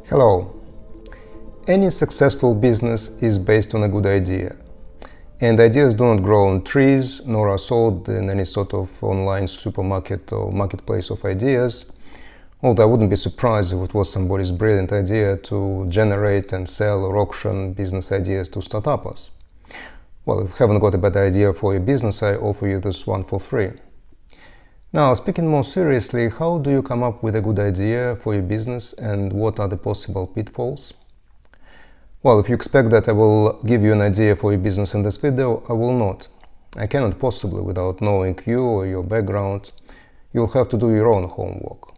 Hello. Any successful business is based on a good idea. And ideas do not grow on trees, nor are sold in any sort of online supermarket or marketplace of ideas. Although I wouldn't be surprised if it was somebody's brilliant idea to generate and sell or auction business ideas to startups. Well, if you haven't got a better idea for your business, I offer you this one for free. Now, speaking more seriously, how do you come up with a good idea for your business and what are the possible pitfalls? Well, if you expect that I will give you an idea for your business in this video, I will not. I cannot possibly without knowing you or your background. You'll have to do your own homework.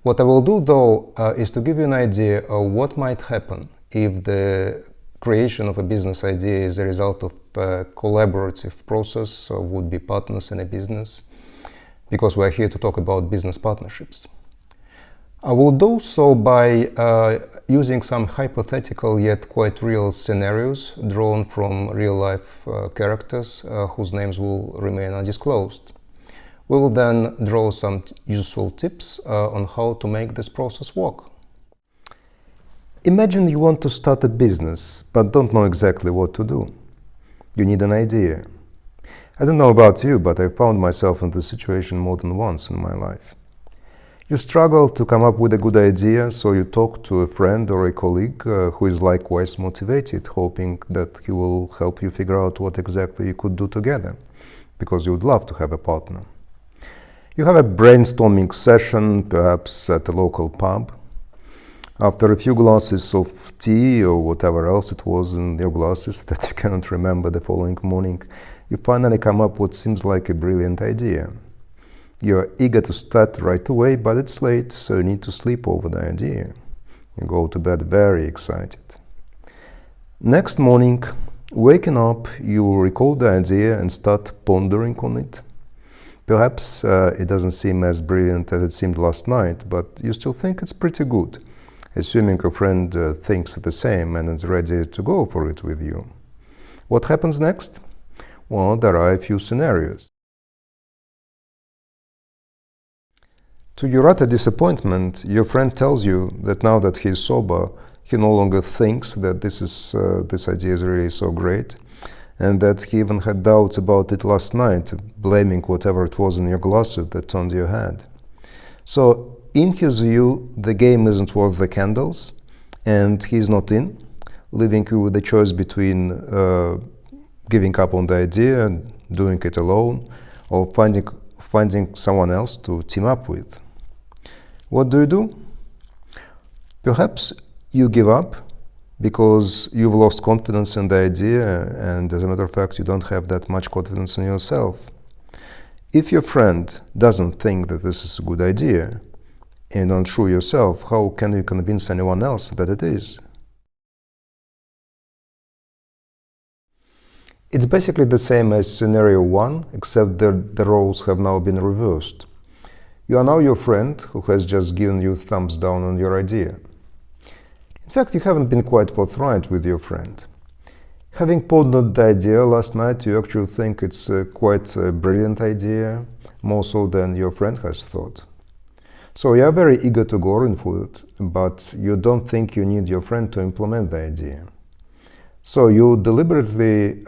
What I will do though is to give you an idea of what might happen if the creation of a business idea is a result of a collaborative process of would-be partners in a business, because we're here to talk about business partnerships. I will do so by using some hypothetical yet quite real scenarios drawn from real-life characters whose names will remain undisclosed. We will then draw some useful tips on how to make this process work. Imagine you want to start a business, but don't know exactly what to do. You need an idea. I don't know about you, but I found myself in this situation more than once in my life. You struggle to come up with a good idea, so you talk to a friend or a colleague who is likewise motivated, hoping that he will help you figure out what exactly you could do together, because you would love to have a partner. You have a brainstorming session, perhaps at a local pub. After a few glasses of tea or whatever else it was in your glasses that you cannot remember the following morning, you finally come up with what seems like a brilliant idea. You're eager to start right away, but it's late, so you need to sleep over the idea. You go to bed very excited. Next morning, waking up, you recall the idea and start pondering on it. Perhaps it doesn't seem as brilliant as it seemed last night, but you still think it's pretty good, assuming your friend thinks the same and is ready to go for it with you. What happens next? Well, there are a few scenarios. To your utter disappointment, your friend tells you that now that he's sober, he no longer thinks that this idea is really so great, and that he even had doubts about it last night, blaming whatever it was in your glasses that turned your head. So, in his view, the game isn't worth the candles, and he's not in, leaving you with the choice between giving up on the idea and doing it alone, or finding someone else to team up with. What do? Perhaps you give up because you've lost confidence in the idea, and as a matter of fact, you don't have that much confidence in yourself. If your friend doesn't think that this is a good idea, and unsure yourself, how can you convince anyone else that it is? It's basically the same as scenario 1, except that the roles have now been reversed. You are now your friend who has just given you thumbs down on your idea. In fact, you haven't been quite forthright with your friend. Having pondered the idea last night, you actually think it's quite a brilliant idea, more so than your friend has thought. So you are very eager to go in for it, but you don't think you need your friend to implement the idea. So you deliberately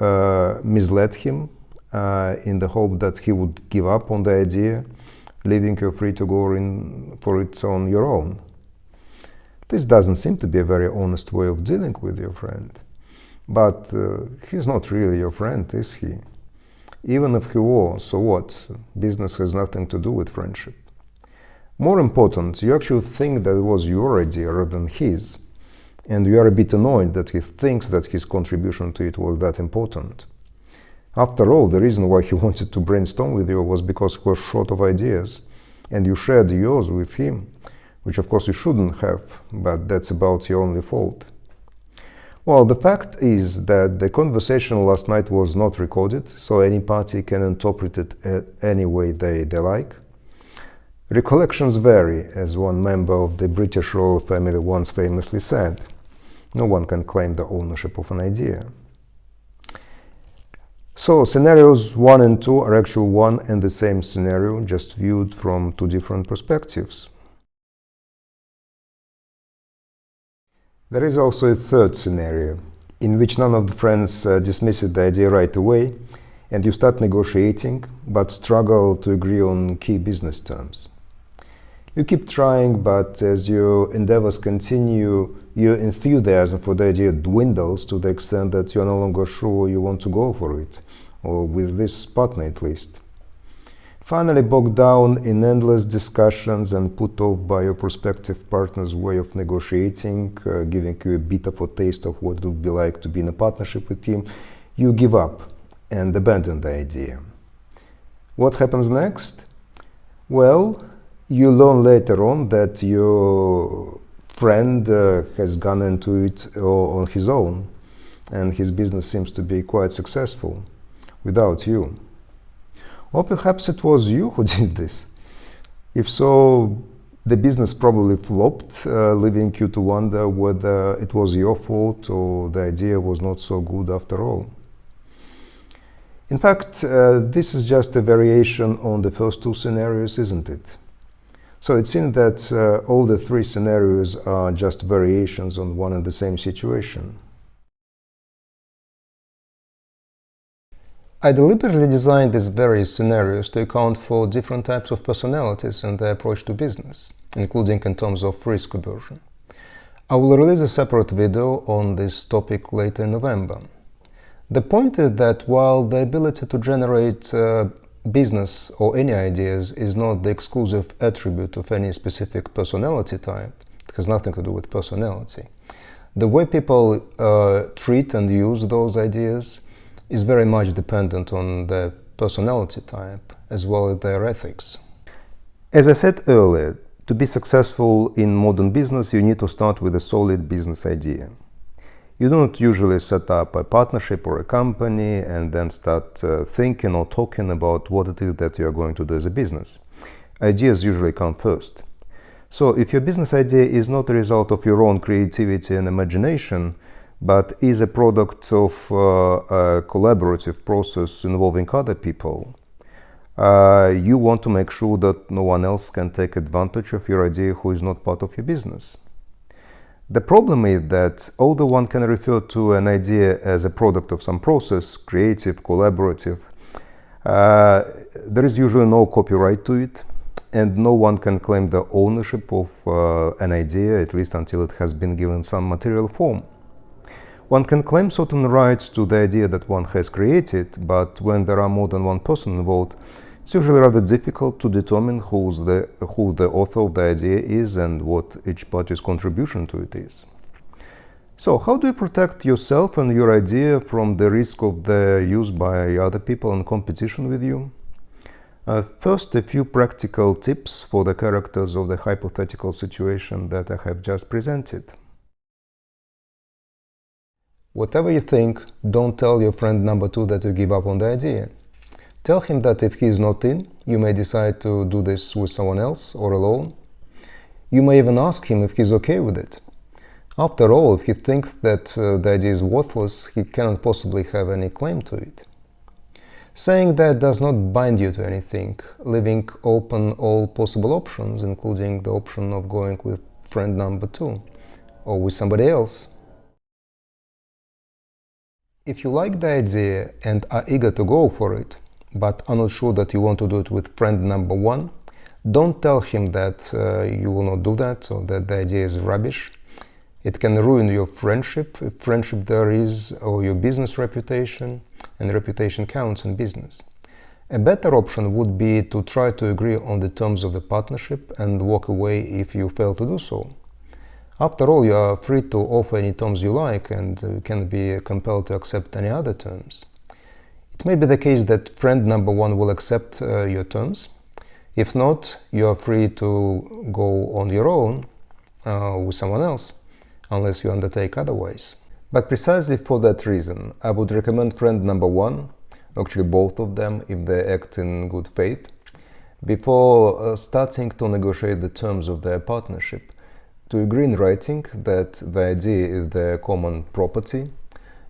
misled him in the hope that he would give up on the idea, leaving you free to go in for it on your own. This doesn't seem to be a very honest way of dealing with your friend. But he's not really your friend, is he? Even if he were, so what? Business has nothing to do with friendship. More important, you actually think that it was your idea rather than his, and you are a bit annoyed that he thinks that his contribution to it was that important. After all, the reason why he wanted to brainstorm with you was because he was short of ideas, and you shared yours with him, which of course you shouldn't have, but that's about your only fault. Well, the fact is that the conversation last night was not recorded, so any party can interpret it any way they like. Recollections vary, as one member of the British royal family once famously said. No one can claim the ownership of an idea. So, scenarios 1 and 2 are actually one and the same scenario, just viewed from two different perspectives. There is also a third scenario, in which none of the friends dismisses the idea right away, and you start negotiating, but struggle to agree on key business terms. You keep trying, but as your endeavors continue, your enthusiasm for the idea dwindles to the extent that you're no longer sure you want to go for it, or with this partner at least. Finally, bogged down in endless discussions and put off by your prospective partner's way of negotiating, giving you a bit of a taste of what it would be like to be in a partnership with him, you give up and abandon the idea. What happens next? Well, you learn later on that your friend has gone into it on his own, and his business seems to be quite successful without you. Or perhaps it was you who did this. If so, the business probably flopped, leaving you to wonder whether it was your fault or the idea was not so good after all. In fact, this is just a variation on the first two scenarios, isn't it? So it seems that all the three scenarios are just variations on one and the same situation. I deliberately designed these various scenarios to account for different types of personalities and their approach to business, including in terms of risk aversion. I will release a separate video on this topic later in November. The point is that while the ability to generate business or any ideas is not the exclusive attribute of any specific personality type, it has nothing to do with personality, the way people treat and use those ideas is very much dependent on their personality type as well as their ethics. As I said earlier, to be successful in modern business, you need to start with a solid business idea. You don't usually set up a partnership or a company and then start thinking or talking about what it is that you are going to do as a business. Ideas usually come first. So if your business idea is not a result of your own creativity and imagination, but is a product of a collaborative process involving other people, you want to make sure that no one else can take advantage of your idea who is not part of your business. The problem is that although one can refer to an idea as a product of some process, creative, collaborative, there is usually no copyright to it, and no one can claim the ownership of an idea, at least until it has been given some material form. One can claim certain rights to the idea that one has created, but when there are more than one person involved, it's usually rather difficult to determine who the author of the idea is and what each party's contribution to it is. So how do you protect yourself and your idea from the risk of their use by other people in competition with you? First, a few practical tips for the characters of the hypothetical situation that I have just presented. Whatever you think, don't tell your friend number two that you give up on the idea. Tell him that if he is not in, you may decide to do this with someone else or alone. You may even ask him if he's okay with it. After all, if he thinks that the idea is worthless, he cannot possibly have any claim to it. Saying that does not bind you to anything, leaving open all possible options, including the option of going with friend number two or with somebody else. If you like the idea and are eager to go for it, but are not sure that you want to do it with friend number one, don't tell him that you will not do that or that the idea is rubbish. It can ruin your friendship, if friendship there is, or your business reputation, and reputation counts in business. A better option would be to try to agree on the terms of the partnership and walk away if you fail to do so. After all, you are free to offer any terms you like and you can be compelled to accept any other terms. It may be the case that friend number one will accept your terms. If not, you are free to go on your own with someone else, unless you undertake otherwise. But precisely for that reason, I would recommend friend number one, actually both of them if they act in good faith, before starting to negotiate the terms of their partnership, to agree in writing that the idea is their common property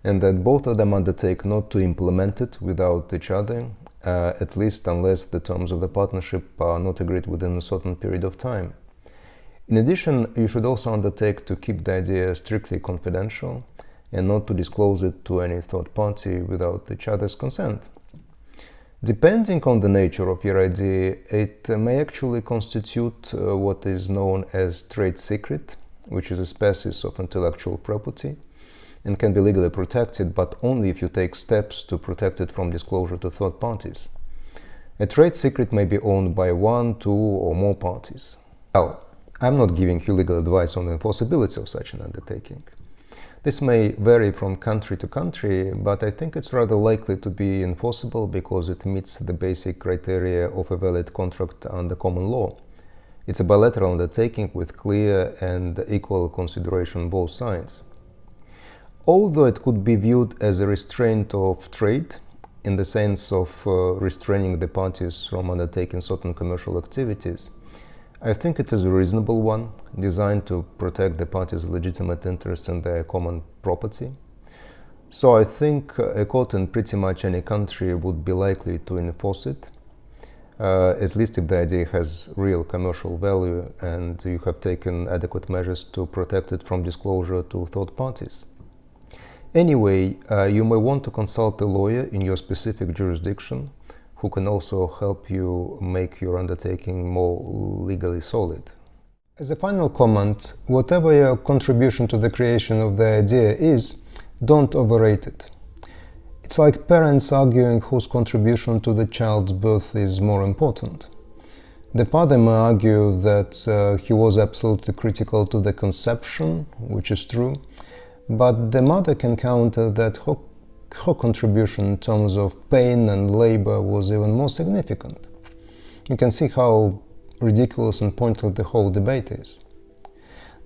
and that both of them undertake not to implement it without each other, at least unless the terms of the partnership are not agreed within a certain period of time. In addition, you should also undertake to keep the idea strictly confidential and not to disclose it to any third party without each other's consent. Depending on the nature of your idea, it may actually constitute what is known as trade secret, which is a species of intellectual property and can be legally protected, but only if you take steps to protect it from disclosure to third parties. A trade secret may be owned by one, two, or more parties. Well, I'm not giving you legal advice on the enforceability of such an undertaking. This may vary from country to country, but I think it's rather likely to be enforceable because it meets the basic criteria of a valid contract under common law. It's a bilateral undertaking with clear and equal consideration on both sides. Although it could be viewed as a restraint of trade, in the sense of restraining the parties from undertaking certain commercial activities, I think it is a reasonable one, designed to protect the parties' legitimate interest in their common property. So I think a court in pretty much any country would be likely to enforce it, at least if the idea has real commercial value and you have taken adequate measures to protect it from disclosure to third parties. Anyway, you may want to consult a lawyer in your specific jurisdiction who can also help you make your undertaking more legally solid. As a final comment, whatever your contribution to the creation of the idea is, don't overrate it. It's like parents arguing whose contribution to the child's birth is more important. The father may argue that he was absolutely critical to the conception, which is true, but the mother can counter that her contribution in terms of pain and labor was even more significant. You can see how ridiculous and pointless the whole debate is.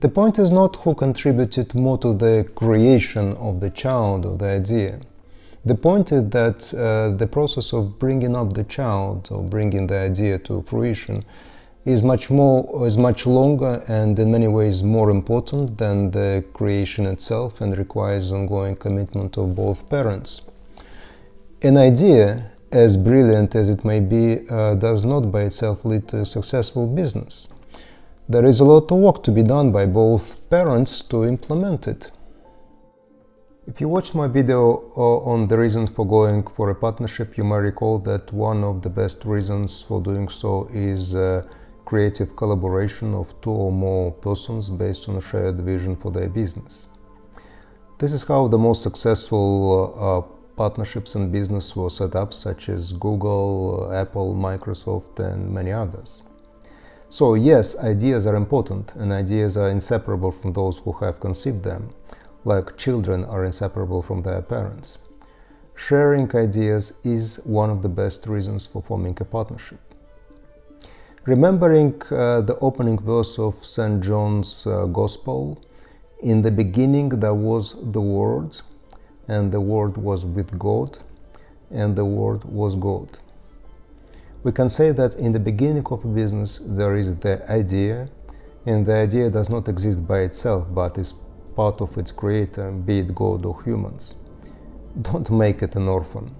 The point is not who contributed more to the creation of the child or the idea. The point is that the process of bringing up the child or bringing the idea to fruition is much longer and in many ways more important than the creation itself and requires ongoing commitment of both parents. An idea, as brilliant as it may be, does not by itself lead to a successful business. There is a lot of work to be done by both parents to implement it. If you watched my video on the reasons for going for a partnership, you may recall that one of the best reasons for doing so is creative collaboration of two or more persons based on a shared vision for their business. This is how the most successful partnerships in business were set up, such as Google, Apple, Microsoft, and many others. So yes, ideas are important, and ideas are inseparable from those who have conceived them, like children are inseparable from their parents. Sharing ideas is one of the best reasons for forming a partnership. Remembering the opening verse of St. John's Gospel, in the beginning there was the Word, and the Word was with God, and the Word was God. We can say that in the beginning of a business there is the idea, and the idea does not exist by itself, but is part of its creator, be it God or humans. Don't make it an orphan.